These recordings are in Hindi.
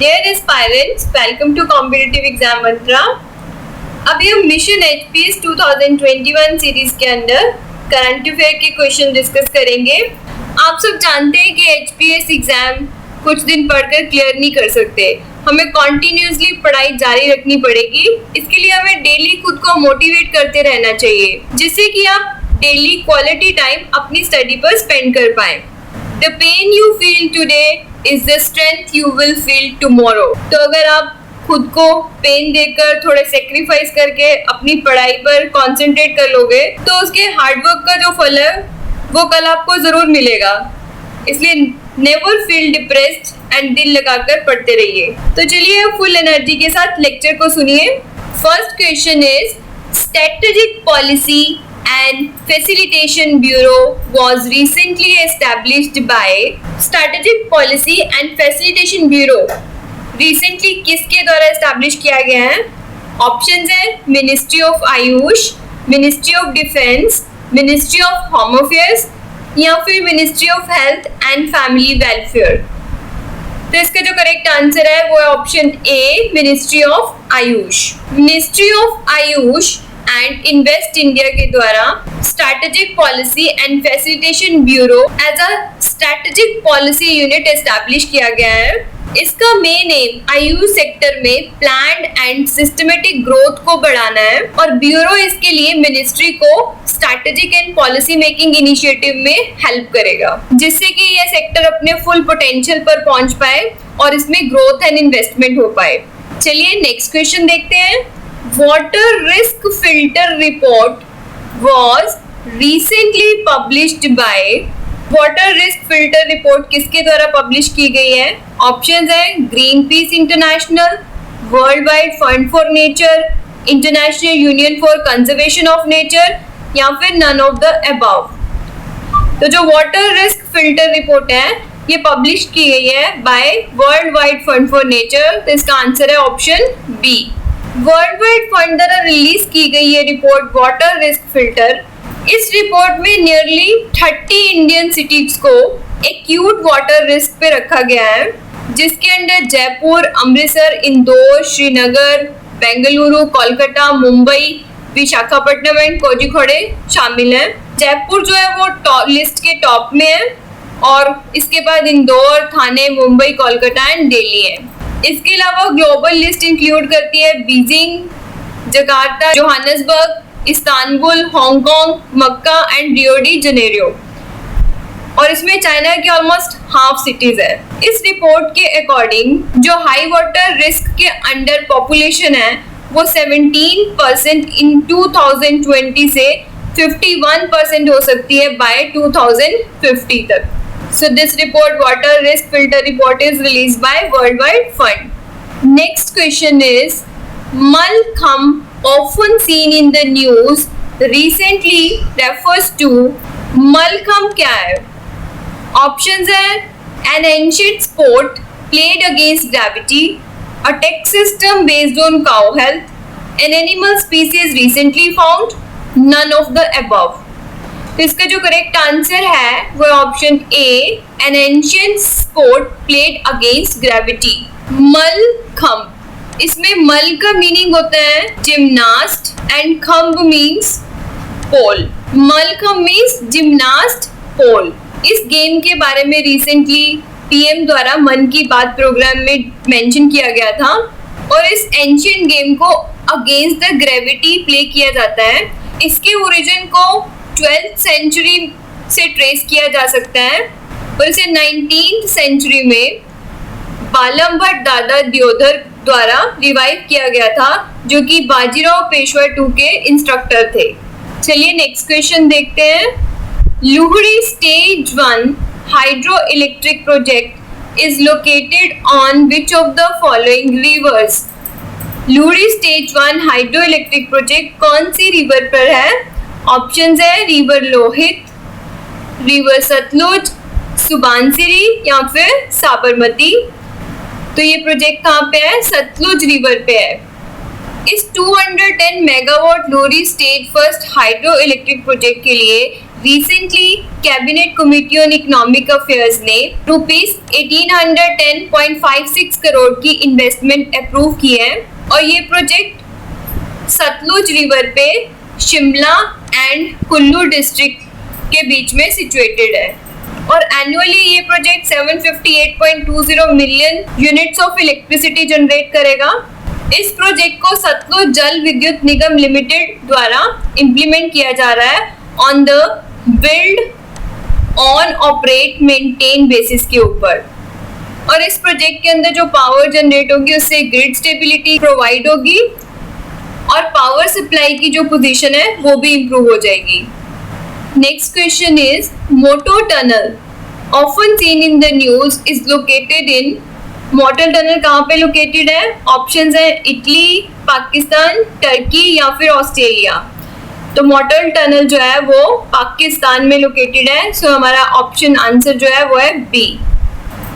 Dear aspirants, welcome to Competitive Exam Mantra। अभी हम मिशन HPS 2021 सीरीज के अंदर करंट अफेयर के क्वेश्चन डिस्कस करेंगे। आप सब जानते हैं कि HPS एग्जाम कुछ दिन पढ़कर क्लियर नहीं कर सकते, हमें कॉन्टिन्यूसली पढ़ाई जारी रखनी पड़ेगी। इसके लिए हमें डेली खुद को मोटिवेट करते रहना चाहिए, जिससे कि आप डेली क्वालिटी टाइम अपनी स्टडी पर स्पेंड कर पाएं। The pain you feel today is the strength you will feel tomorrow। तो अगर आप खुद को पेन देकर थोड़े सेक्रीफाइस करके अपनी पढ़ाई पर कंसंट्रेट कर लोगे तो उसके हार्डवर्क का जो फल है वो कल आपको जरूर मिलेगा। इसलिए नेवर फील डिप्रेस्ड एंड दिल लगाकर पढ़ते रहिए। तो चलिए फुल एनर्जी के साथ लेक्चर को सुनिए। First question is strategic policy and Facilitation Bureau was recently established by Strategic Policy and Facilitation Bureau recently किसके द्वारा एस्टैब्लिश किया गया है? ऑप्शंस है ministry of AYUSH, ministry of defence, ministry of home affairs या फिर ministry of health and family welfare. तो इसका जो करेक्ट आंसर है वो है option A, ministry of AYUSH. Ministry of AYUSH and invest India के द्वारा strategic policy and facilitation bureau as a strategic policy unit establish किया गया है। इसका मेन एम आयुष सेक्टर में प्लान्ड एंड सिस्टमेटिक ग्रोथ को बढ़ाना है और ब्यूरो इसके लिए मिनिस्ट्री को strategic and policy making initiative में हेल्प करेगा, जिससे कि यह सेक्टर अपने फुल पोटेंशियल पर पहुंच पाए और इसमें ग्रोथ एंड इन्वेस्टमेंट हो पाए। चलिए नेक्स्ट क्वेश्चन देखते हैं। Water risk filter report was recently published by water risk filter report किसके द्वारा पब्लिश की गई है? ऑप्शंस हैं green peas international, world wide fund for nature, international union for conservation of nature या फिर नन ऑफ द अबव। तो जो वाटर रिस्क फिल्टर रिपोर्ट है ये पब्लिश की गई है by world wide fund for nature. तो इसका आंसर है option B. World wide fund द्वारा रिलीज की गई ये रिपोर्ट वाटर रिस्क फिल्टर। इस रिपोर्ट में नियरली 30 इंडियन सिटीज को एक्यूट वाटर रिस्क पे रखा गया है, जिसके अंदर जयपुर, अमृतसर, इंदौर, श्रीनगर, बेंगलुरु, कोलकाता, मुंबई, विशाखापट्टनम एंड कोझिकोड शामिल हैं। जयपुर जो है वो लिस्ट के टॉप में है और इसके बाद इंदौर, थाने, मुंबई, कोलकाता एंड दिल्ली है। इसके अलावा ग्लोबल लिस्ट इंक्लूड करती है Beijing, Jakarta, Johannesburg, Istanbul, Hong Kong, Mecca and Rio de Janeiro, और इसमें चाइना की ऑलमोस्ट हाफ सिटीज है। इस रिपोर्ट के अकॉर्डिंग जो हाई वाटर रिस्क के अंडर पॉपुलेशन है वो 17% इन 2020 से 51% हो सकती है बाय 2050 तक। So this report, water risk filter report, is released by World Wide Fund. Next question is Malkham, often seen in the news recently, refers to Malkham क्या है? Options है an ancient sport played against gravity, a tech system based on cow health, an animal species recently found, none of the above। तो इसका जो करेक्ट आंसर है वो option A, an ancient sport played against gravity. Mallakhamb, इसमें मल का मीनिंग होता है जिम्नास्ट एंड खम्ब means pole. Mallakhamb means gymnast pole. इस गेम के बारे में रिसेंटली पीएम द्वारा मन की बात प्रोग्राम में मेंशन किया गया था और इस एंशिएंट गेम को अगेंस्ट द ग्रेविटी प्ले किया जाता है। इसके ओरिजिन को 12th सेंचुरी से ट्रेस किया जा सकता है और इसे 19th सेंचुरी में बालम भट्ट दादा दियोदर द्वारा रिवाइव किया गया था, जो कि बाजीराव पेशवा II के इंस्ट्रक्टर थे। चलिए नेक्स्ट क्वेश्चन देखते हैं। Luhri stage 1 hydro electric project is located on which of the following rivers. Luhri stage 1 hydro electric project कौन सी रिवर पर है? ऑप्शंस है रिवर लोहित, रिवर सतलुज, सुबानसिरी या फिर साबरमती। तो ये प्रोजेक्ट कहाँ पे है? सतलुज रिवर पे है। इस 210 megawatt Luhri stage first hydro electric project के लिए recently cabinet committee on economic affairs ने ₹1810.56 करोड़ की इन्वेस्टमेंट अप्रूव की है और ये प्रोजेक्ट सतलुज रिवर पे शिमला एंड कुल्लू डिस्ट्रिक्ट के बीच में सिचुएटेड है और एनुअली ये project 758.20 million units of electricity generate करेगा। इस प्रोजेक्ट को सतलुज जल विद्युत निगम लिमिटेड द्वारा इम्प्लीमेंट किया जा रहा है on the build on operate maintain basis के ऊपर और इस प्रोजेक्ट के अंदर जो पावर जनरेट होगी उससे ग्रिड स्टेबिलिटी प्रोवाइड होगी और पावर सप्लाई की जो पोजीशन है वो भी इम्प्रूव हो जाएगी। Next question is Moto tunnel often seen in the news is located in Moto tunnel कहाँ पे लोकेटेड है? ऑप्शंस है इटली, पाकिस्तान, टर्की या फिर ऑस्ट्रेलिया। तो मोटो टनल जो है वो पाकिस्तान में लोकेटेड है, सो हमारा ऑप्शन आंसर जो है वो है B.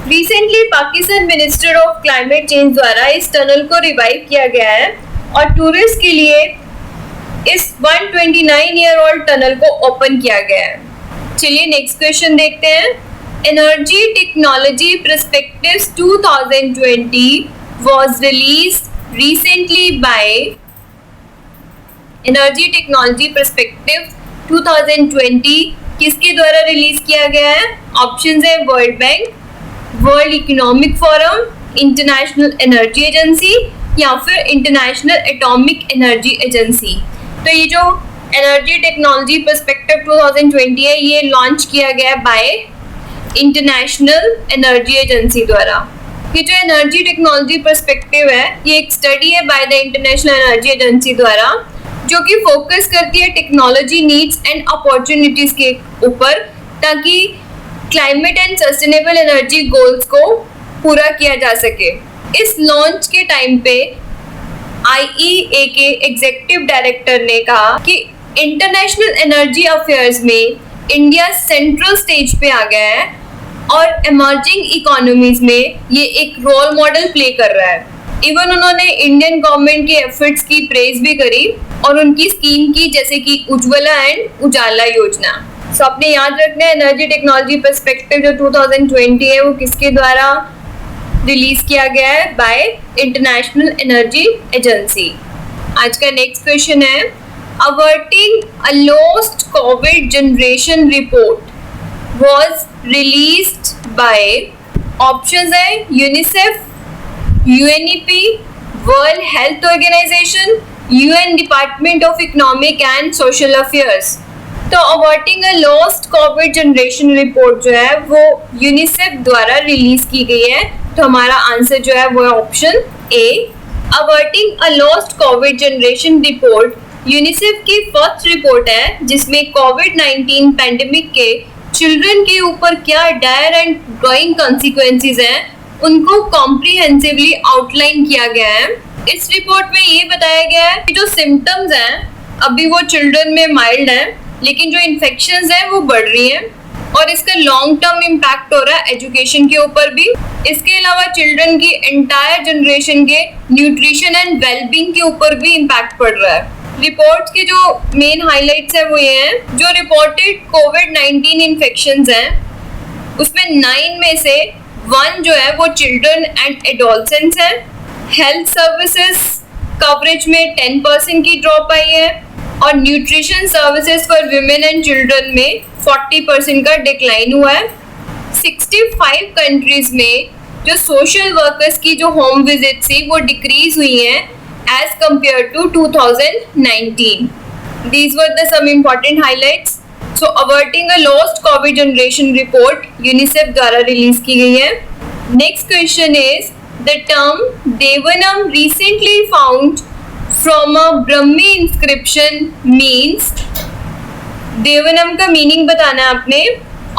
Recently Pakistan minister of climate change द्वारा इस टनल को रिवाइव किया गया है और टूरिस्ट के लिए इस 129 ईयर ओल्ड टनल को ओपन किया गया है। चलिए नेक्स्ट क्वेश्चन देखते हैं। Energy technology perspectives 2020 was released recently by energy technology perspective 2020 किसके द्वारा रिलीज किया गया है? ऑप्शंस है world bank, world economic forum, international Energy agency या फिर इंटरनेशनल एटॉमिक एनर्जी एजेंसी। तो ये जो एनर्जी टेक्नोलॉजी पर्सपेक्टिव 2020 है ये लॉन्च किया गया बाय इंटरनेशनल एनर्जी एजेंसी द्वारा। ये जो एनर्जी टेक्नोलॉजी पर्सपेक्टिव है ये एक स्टडी है by the international Energy agency द्वारा जो कि फोकस करती है टेक्नोलॉजी नीड्स एंड अपॉर्चुनिटीज के ऊपर ताकि climate and sustainable energy goals को पूरा किया जा सके। इस लॉन्च के टाइम पे IEA के एग्जीक्यूटिव डायरेक्टर ने कहा कि इंटरनेशनल एनर्जी अफेयर्स में इंडिया सेंट्रल स्टेज पे आ गया है और इमर्जिंग इकोनॉमीज में ये एक रोल मॉडल प्ले कर रहा है। इवन उन्होंने इंडियन गवर्नमेंट के एफर्ट्स की प्रेज भी करी और उनकी स्कीम की जैसे कि उज्ज्वला एंड उजाला योजना। सो आपने याद रखना है एनर्जी टेक्नोलॉजी पर्सपेक्टिव जो 2020 है वो किसके द्वारा रिलीज किया गया है? By International Energy Agency. आज का नेक्स्ट क्वेश्चन है averting a lost COVID generation report was released by options है UNICEF, UNEP, World Health Organization, UN Department of Economic and Social Affairs. तो averting a lost COVID generation report जो है वो यूनिसेफ द्वारा रिलीज की गई है, तो हमारा आंसर जो है वो है option A. Averting a lost COVID generation report UNICEF की फर्स्ट रिपोर्ट है जिसमें कोविड-19 पैंडेमिक के चिल्ड्रन के ऊपर क्या डायर एंड ग्रोइंग कॉन्सिक्वेंसेस हैं उनको कॉम्प्रिहेंसिवली आउटलाइन किया गया है। इस रिपोर्ट में ये बताया गया है कि जो सिम्टम्स हैं अभी वो चिल्ड्रन में माइल्ड हैं लेकिन जो इन्फेक्शंस हैं वो बढ़ रही हैं और इसका लॉन्ग टर्म इम्पैक्ट हो रहा है एजुकेशन के ऊपर भी। इसके अलावा चिल्ड्रन की एंटायर जनरेशन के न्यूट्रिशन एंड वेलबींग के ऊपर भी इम्पैक्ट पड़ रहा है। रिपोर्ट के जो मेन हाइलाइट्स है वो ये हैं, जो रिपोर्टेड कोविड-19 इन्फेक्शंस हैं उसमें 9 में से 1 जो है वो चिल्ड्रन एंड एडोलसेंट्स हैं। हेल्थ सर्विसेज कवरेज में 10% की ड्रॉप आई है और nutrition services for women and children में 40% का डिक्लाइन हुआ है। 65 कंट्रीज में जो सोशल वर्कर्स की जो होम विजिट थी वो डिक्रीज हुई हैं as compare to 2019। These were the some important highlights. So averting a lost COVID generation report UNICEF द्वारा रिलीज की गई है। Next question is the term Devanam recently found from a Brahmi inscription means. Devanam का मीनिंग बताना है आपने।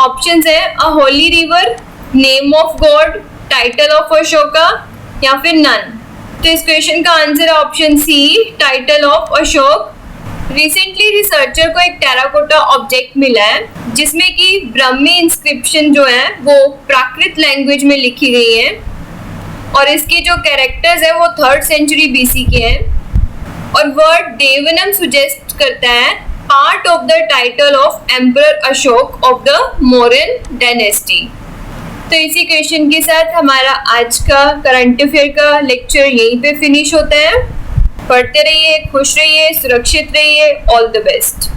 ऑप्शंस है a holy river, name of god, title of Ashoka या फिर नन। तो इस क्वेश्चन का आंसर है option C, title of Ashok. Recently researcher को एक टेराकोटा ऑब्जेक्ट मिला है जिसमें कि ब्रह्मी इंस्क्रिप्शन जो है वो प्राकृत लैंग्वेज में लिखी गई है और इसके जो कैरेक्टर्स है वो 3rd सेंचुरी BC के हैं और वर्ड देवनम सुजेस्ट करता है part of the title of emperor Ashok of the Mauryan dynasty. तो इसी क्वेश्चन के साथ हमारा आज का करंट अफेयर का लेक्चर यहीं पे फिनिश होता है। पढ़ते रहिए, खुश रहिए, सुरक्षित रहिए। All the best.